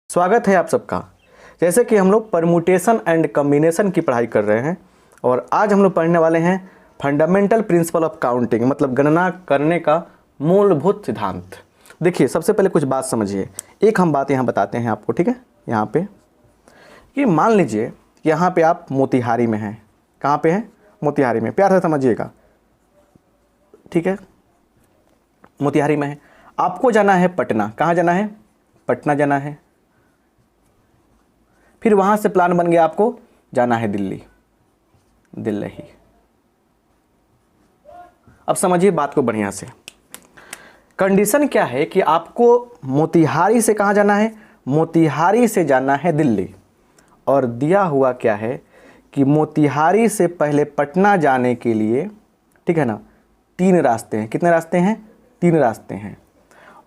स्वागत है आप सबका। जैसे कि हम लोग परम्यूटेशन एंड कॉम्बिनेशन की पढ़ाई कर रहे हैं और आज हम लोग पढ़ने वाले हैं फंडामेंटल प्रिंसिपल ऑफ काउंटिंग, मतलब गणना करने का मूलभूत सिद्धांत। देखिए, सबसे पहले कुछ बात समझिए। एक हम बात यहाँ बताते हैं आपको, ठीक है। यहाँ पे कि मान लीजिए यहाँ पे आप मोतिहारी में हैं। कहाँ पे हैं? मोतिहारी में। प्यार से समझिएगा, ठीक है। मोतिहारी में है, आपको जाना है पटना। कहाँ जाना है? पटना जाना है। फिर वहाँ से प्लान बन गया आपको जाना है दिल्ली। अब समझिए बात को बढ़िया से। कंडीशन क्या है कि आपको मोतिहारी से कहाँ जाना है? मोतिहारी से जाना है दिल्ली। और दिया हुआ क्या है कि मोतिहारी से पहले पटना जाने के लिए, ठीक है ना, 3 रास्ते हैं। कितने रास्ते हैं? 3 रास्ते हैं।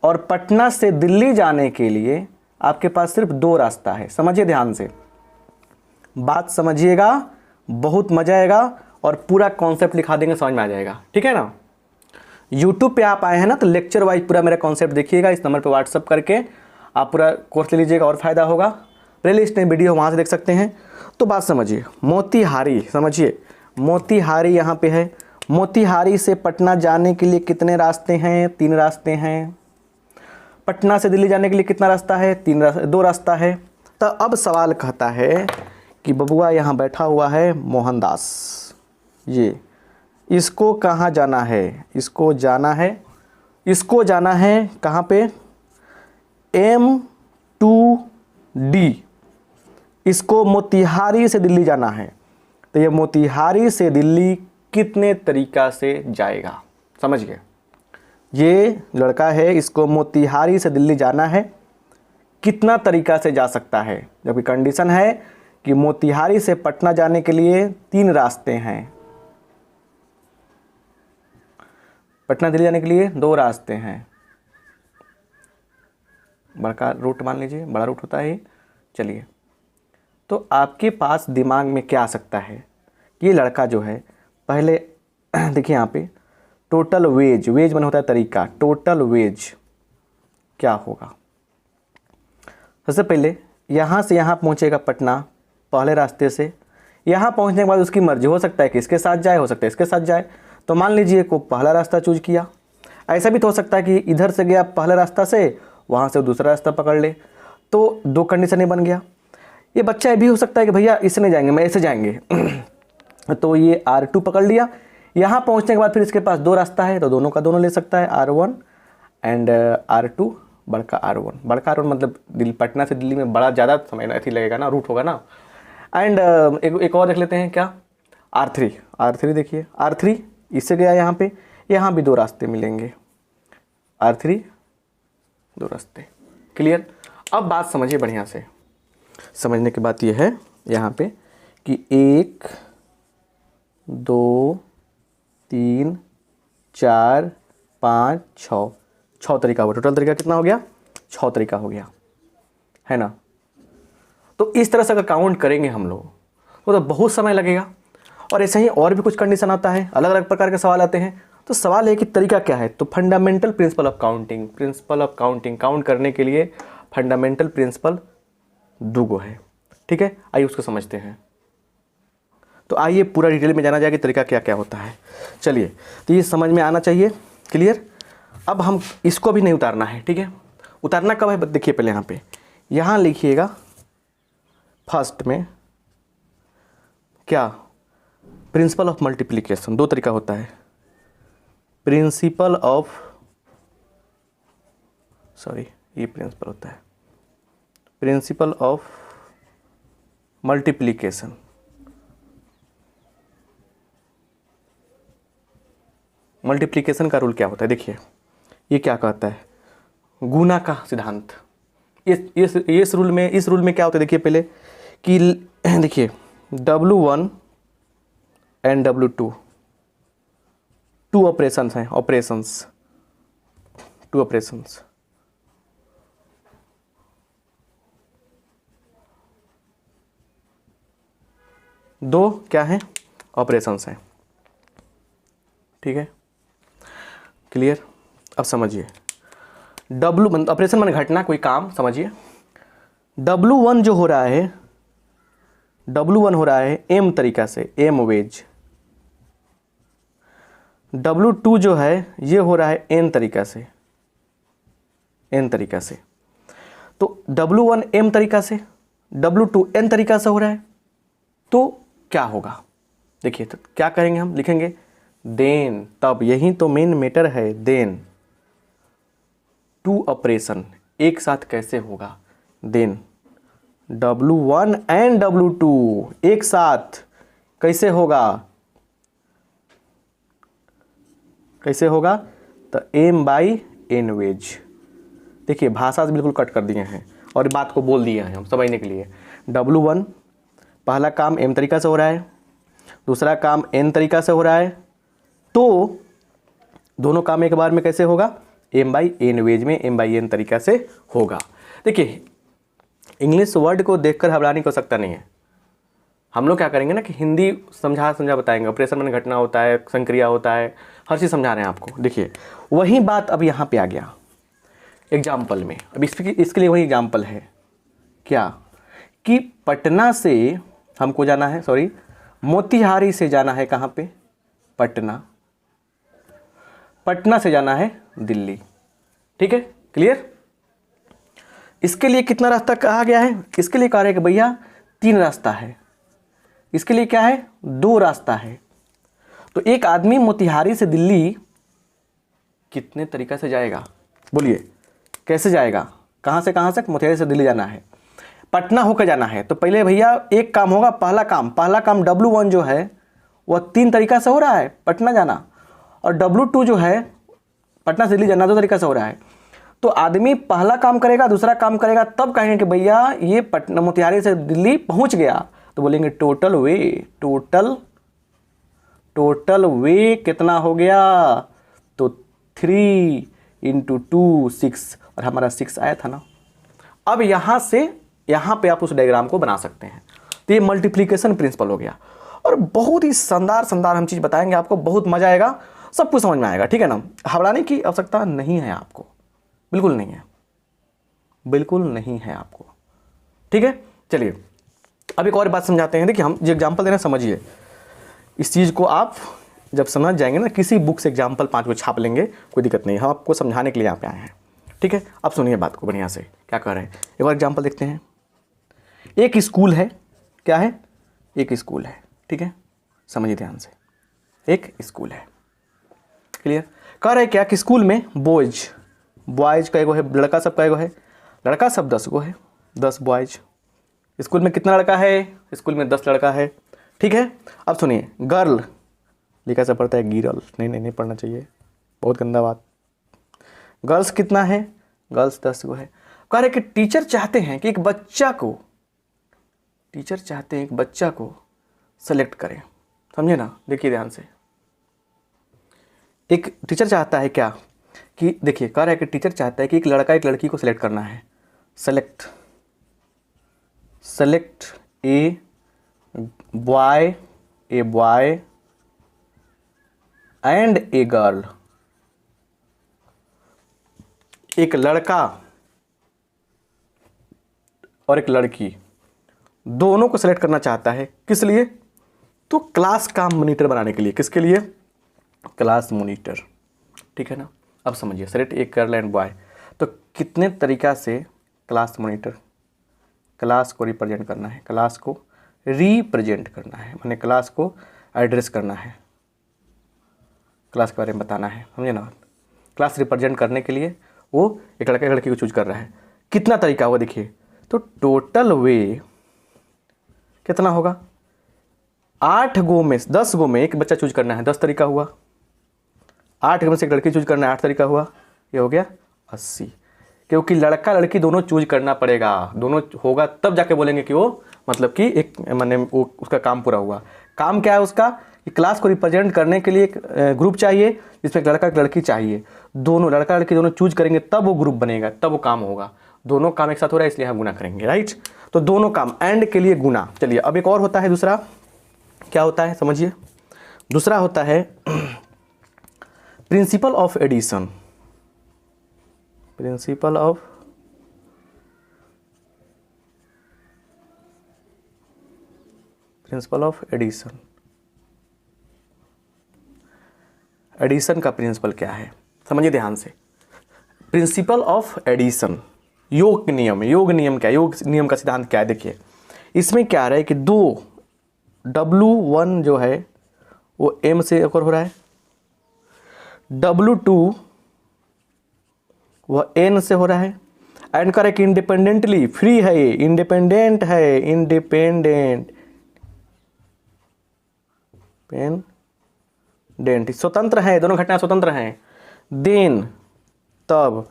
और पटना से दिल्ली जाने के लिए आपके पास सिर्फ 2 रास्ता है। समझिए ध्यान से, बात समझिएगा, बहुत मजा आएगा और पूरा कॉन्सेप्ट लिखा देंगे, समझ में आ जाएगा, ठीक है ना। यूट्यूब पे आप आए हैं ना, तो लेक्चर वाइज पूरा मेरा कॉन्सेप्ट देखिएगा। इस नंबर पे व्हाट्सअप करके आप पूरा कोर्स ले लीजिएगा और फायदा होगा। प्लेलिस्ट में वीडियो वहाँ से देख सकते हैं। तो बात समझिए, मोतिहारी, समझिए मोतिहारी यहाँ पे है। मोतिहारी से पटना जाने के लिए कितने रास्ते हैं? 3 रास्ते हैं। पटना से दिल्ली जाने के लिए कितना रास्ता है? 2 रास्ता है। तो अब सवाल कहता है कि बबुआ यहाँ बैठा हुआ है मोहनदास, ये इसको कहाँ जाना है? इसको जाना है कहाँ पे? M2D। इसको मोतिहारी से दिल्ली जाना है। तो ये मोतिहारी से दिल्ली कितने तरीका से जाएगा? समझ गए? ये लड़का है, इसको मोतिहारी से दिल्ली जाना है, कितना तरीका से जा सकता है? जबकि कंडीशन है कि मोतिहारी से पटना जाने के लिए 3 रास्ते हैं। पटना दिल्ली जाने के लिए 2 रास्ते हैं। बड़ा रूट मान लीजिए, बड़ा रूट होता है। चलिए, तो आपके पास दिमाग में क्या आ सकता है? ये लड़का जो है, पहले देखिए यहाँ पे टोटल वेज मन होता है तरीका। टोटल वेज क्या होगा? सबसे पहले यहाँ से यहाँ पहुँचेगा पटना पहले रास्ते से। यहाँ पहुँचने के बाद उसकी मर्जी, हो सकता है कि इसके साथ जाए, हो सकता है इसके साथ जाए। तो मान लीजिए को पहला रास्ता चूज किया। ऐसा भी तो हो सकता है कि इधर से गया पहले रास्ता से, वहाँ से दूसरा रास्ता पकड़ ले। तो 2 कंडीशन ही बन गया। ये बच्चा ये भी हो सकता है कि भैया इससे नहीं जाएंगे, मैं ऐसे जाएंगे तो ये R2 पकड़ लिया। यहाँ पहुँचने के बाद फिर इसके पास 2 रास्ता है, तो दोनों का दोनों ले सकता है, R1 एंड R2। बड़का R1 मतलब पटना से दिल्ली में बड़ा ज़्यादा समय ऐसी लगेगा ना, रूट होगा ना। एंड एक और देख लेते हैं क्या? R3 देखिए, R3 इससे गया यहाँ पे, यहाँ भी 2 रास्ते मिलेंगे। R3 2 रास्ते। क्लियर? अब बात समझिए बढ़िया से। समझने की बात यह है यहाँ पे कि 1 2 3 4 5 6 तरीका हुआ। टोटल तरीका कितना हो गया? 6 तरीका हो गया, है ना। तो इस तरह से अगर काउंट करेंगे हम लोग तो बहुत समय लगेगा। और ऐसे ही और भी कुछ कंडीशन आता है, अलग अलग प्रकार के सवाल आते हैं। तो सवाल है कि तरीका क्या है? तो fundamental principle of counting, count करने के लिए फंडामेंटल प्रिंसिपल 2 है, ठीक है। आइए उसको समझते हैं। तो आइए पूरा डिटेल में जाना जाए कि तरीका क्या क्या होता है। चलिए, तो ये समझ में आना चाहिए। क्लियर? अब हम इसको भी नहीं उतारना है, ठीक है। उतारना कब है? देखिए पहले यहाँ लिखिएगा फर्स्ट में क्या? Principle of multiplication. 2 तरीका होता है। Principle of multiplication. मल्टीप्लिकेशन का रूल क्या होता है? देखिए, ये क्या कहता है? गुना का सिद्धांत। इस रूल में क्या होता है? देखिए पहले कि देखिए W1 एंड W2 2 ऑपरेशंस हैं। 2 ऑपरेशंस। दो क्या हैं? ऑपरेशंस हैं, ठीक है। क्लियर? अब समझिए, ऑपरेशन माने घटना, कोई काम, समझिए। W1 जो हो रहा है, W1 हो रहा है M तरीका से, M वेज। W2 जो है ये हो रहा है N तरीका से, N तरीका से। तो W1 M तरीका से, W2 N तरीका से हो रहा है, तो क्या होगा? देखिए तो क्या करेंगे हम, लिखेंगे देन, तब, यही तो मेन मैटर है, देन टू ऑपरेशन एक साथ कैसे होगा, देन W1 एंड W2 एक साथ कैसे होगा, कैसे होगा? तो M बाई N वेज। देखिए भाषा से बिल्कुल कट कर दिए हैं और बात को बोल दिए हैं हम समझने के लिए। W1 पहला काम M तरीका से हो रहा है, दूसरा काम N तरीका से हो रहा है, तो दोनों काम एक बार में कैसे होगा? M बाई N वेज में M बाई N तरीका से होगा। देखिए इंग्लिश वर्ड को देखकर घबराने की आवश्यकता नहीं है। हम लोग क्या करेंगे ना कि हिंदी समझा बताएंगे, ऑपरेशन में घटना होता है, संक्रिया होता है, हर चीज़ समझा रहे हैं आपको। देखिए वही बात अब यहाँ पे आ गया एग्जाम्पल में। अब इसके लिए वही एग्जाम्पल है क्या, कि पटना से हमको जाना है, सॉरी मोतिहारी से जाना है कहाँ पे? पटना। पटना से जाना है दिल्ली। ठीक है, क्लियर? इसके लिए कितना रास्ता कहा गया है? इसके लिए कहा है कि भैया 3 रास्ता है। इसके लिए क्या है? 2 रास्ता है। तो एक आदमी मोतिहारी से दिल्ली कितने तरीका से जाएगा? बोलिए कैसे जाएगा? कहाँ से मोतिहारी से दिल्ली जाना है, पटना होकर जाना है। तो पहले भैया एक काम होगा, पहला काम W1 जो है वह 3 तरीका से हो रहा है, पटना जाना, और W2 जो है पटना से दिल्ली जाना 2 तरीका से हो रहा है। तो आदमी पहला काम करेगा, दूसरा काम करेगा, तब कहेंगे कि भैया ये पटना मोतिहारी से दिल्ली पहुंच गया। तो बोलेंगे टोटल वे कितना हो गया? तो 3 × 2 6, और हमारा 6 आया था ना। अब यहाँ से यहाँ पे आप उस डायग्राम को बना सकते हैं। तो ये मल्टीप्लिकेशन प्रिंसिपल हो गया, और बहुत ही शानदार हम चीज़ बताएंगे आपको, बहुत मजा आएगा, सब कुछ समझ में आएगा। ठीक है ना, घबराने की आवश्यकता नहीं है आपको, बिल्कुल नहीं है आपको। ठीक है, चलिए अब एक और बात समझाते हैं। देखिए हम जो एग्जाम्पल दे रहे हैं समझिए, इस चीज़ को आप जब समझ जाएंगे ना, किसी बुक से एग्जाम्पल 5 को छाप लेंगे, कोई दिक्कत नहीं, हम आपको समझाने के लिए यहाँ पे आए हैं। ठीक है, अब सुनिए बात को बढ़िया से, क्या कह रहे हैं। एक और एग्जाम्पल देखते हैं। एक स्कूल है, क्या है? एक स्कूल है। ठीक है, समझिए ध्यान से, एक स्कूल है, क्लियर? कह रहे क्या कि स्कूल में बॉयज का एगो है, लड़का सब का एगो है, लड़का सब 10 गो है, 10 बॉयज। स्कूल में कितना लड़का है? स्कूल में 10 लड़का है। ठीक है, अब सुनिए, गर्ल लिखा से पढ़ता है गिरल, नहीं पढ़ना चाहिए, बहुत गंदा बात। गर्ल्स कितना है? गर्ल्स 10 गो है। कह रहे कि टीचर चाहते हैं कि एक बच्चा को सेलेक्ट करें। समझे ना, देखिए ध्यान से। एक टीचर चाहता है क्या कि, देखिए कह रहा है कि टीचर चाहता है कि एक लड़का एक लड़की को सेलेक्ट करना है। Select a boy and a girl. एक लड़का और एक लड़की दोनों को सेलेक्ट करना चाहता है, किस लिए? तो क्लास का मॉनिटर बनाने के लिए। किसके लिए? Class monitor. ठीक है ना, अब समझिए, सेलेक्ट एक गर्ल एंड बॉय, तो कितने तरीका से क्लास मॉनिटर, क्लास को रिप्रेजेंट करना है, माने क्लास को एड्रेस करना है, क्लास के बारे में बताना है, समझे ना। क्लास रिप्रेजेंट करने के लिए वो एक लड़का एक लड़की को चूज कर रहा है। कितना तरीका हुआ देखिए, तो टोटल वे कितना होगा? 8 गो में 10 गो में एक बच्चा चूज करना है, 10 तरीका हुआ। 8 में से एक लड़की चूज करना है, 8 तरीका हुआ, ये हो गया 80। क्योंकि लड़का लड़की दोनों चूज करना पड़ेगा, दोनों होगा तब जाके बोलेंगे कि वो मतलब कि एक माने वो उसका काम पूरा हुआ। काम क्या है उसका? कि क्लास को रिप्रेजेंट करने के लिए एक ग्रुप चाहिए जिसमें एक लड़का एक लड़की चाहिए, दोनों लड़का लड़की दोनों चूज करेंगे तब वो ग्रुप बनेगा, तब वो काम होगा। दोनों काम एक साथ हो रहा है इसलिए हम गुना करेंगे, राइट। तो दोनों काम एंड के लिए गुना। चलिए अब एक और होता है दूसरा, क्या होता है समझिए। दूसरा होता है principle of addition. Principle of principle of addition. Addition का प्रिंसिपल क्या है समझिए ध्यान से। प्रिंसिपल ऑफ एडिशन योग नियम। योग नियम क्या है, योग नियम का सिद्धांत क्या है, देखिए इसमें क्या रहा है कि दो W1 जो है वो M से ओकर हो रहा है, W2 वह N से हो रहा है, एंड करें कि इंडिपेंडेंटली फ्री है, ये इंडिपेंडेंट है, इंडिपेंडेंट स्वतंत्र है, दोनों घटनाएं स्वतंत्र हैं। देन तब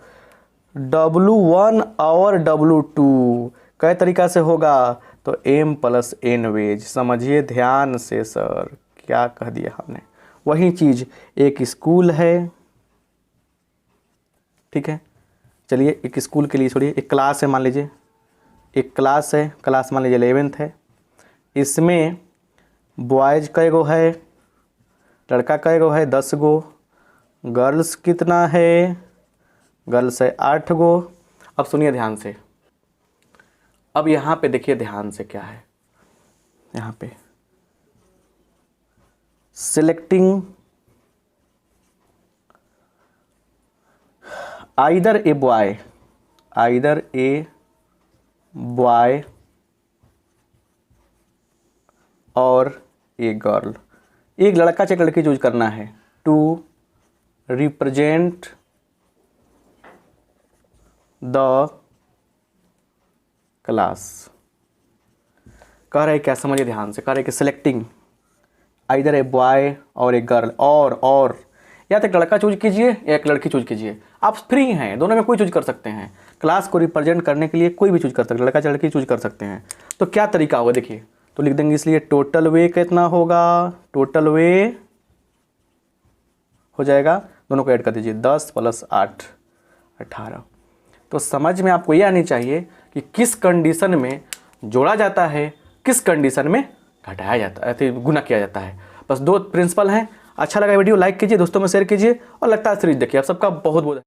W1 और W2 कई तरीका से होगा, तो M + N वेज। समझिए ध्यान से सर क्या कह दिया हमने। वही चीज़ एक स्कूल है, ठीक है, चलिए एक स्कूल के लिए छोड़िए, एक क्लास है मान लीजिए, एक क्लास है, क्लास मान लीजिए 11th है। इसमें बॉयज़ कई गो है, लड़का कई गो है 10 गो, गर्ल्स कितना है, गर्ल्स है 8 गो। अब सुनिए ध्यान से, अब यहाँ पे देखिए ध्यान से क्या है, यहाँ पे सिलेक्टिंग आइदर ए बॉय और ए गर्ल। एक लड़का से एक लड़की चूज करना है टू रिप्रेजेंट द क्लास। कह रहे क्या, समझिए ध्यान से, कह रहे कि सिलेक्टिंग आइदर ए बॉय और ए गर्ल, और या तो एक लड़का चूज कीजिए या एक लड़की चूज कीजिए, आप फ्री हैं, दोनों में कोई चूज कर सकते हैं। क्लास को रिप्रेजेंट करने के लिए कोई भी चूज कर सकते हैं, लड़का लड़की चूज कर सकते हैं। तो क्या तरीका होगा देखिए, तो लिख देंगे इसलिए टोटल वे कितना होगा, टोटल वे हो जाएगा, दोनों को ऐड कर दीजिए 10 + 8 18। तो समझ में आपको ये आनी चाहिए कि किस कंडीशन में जोड़ा जाता है, किस कंडीशन में घटाया जाता है, गुना किया जाता है। बस 2 प्रिंसिपल हैं। अच्छा लगा वीडियो लाइक कीजिए, दोस्तों में शेयर कीजिए, और लगता है सीरीज देखिए। आप सबका बहुत बहुत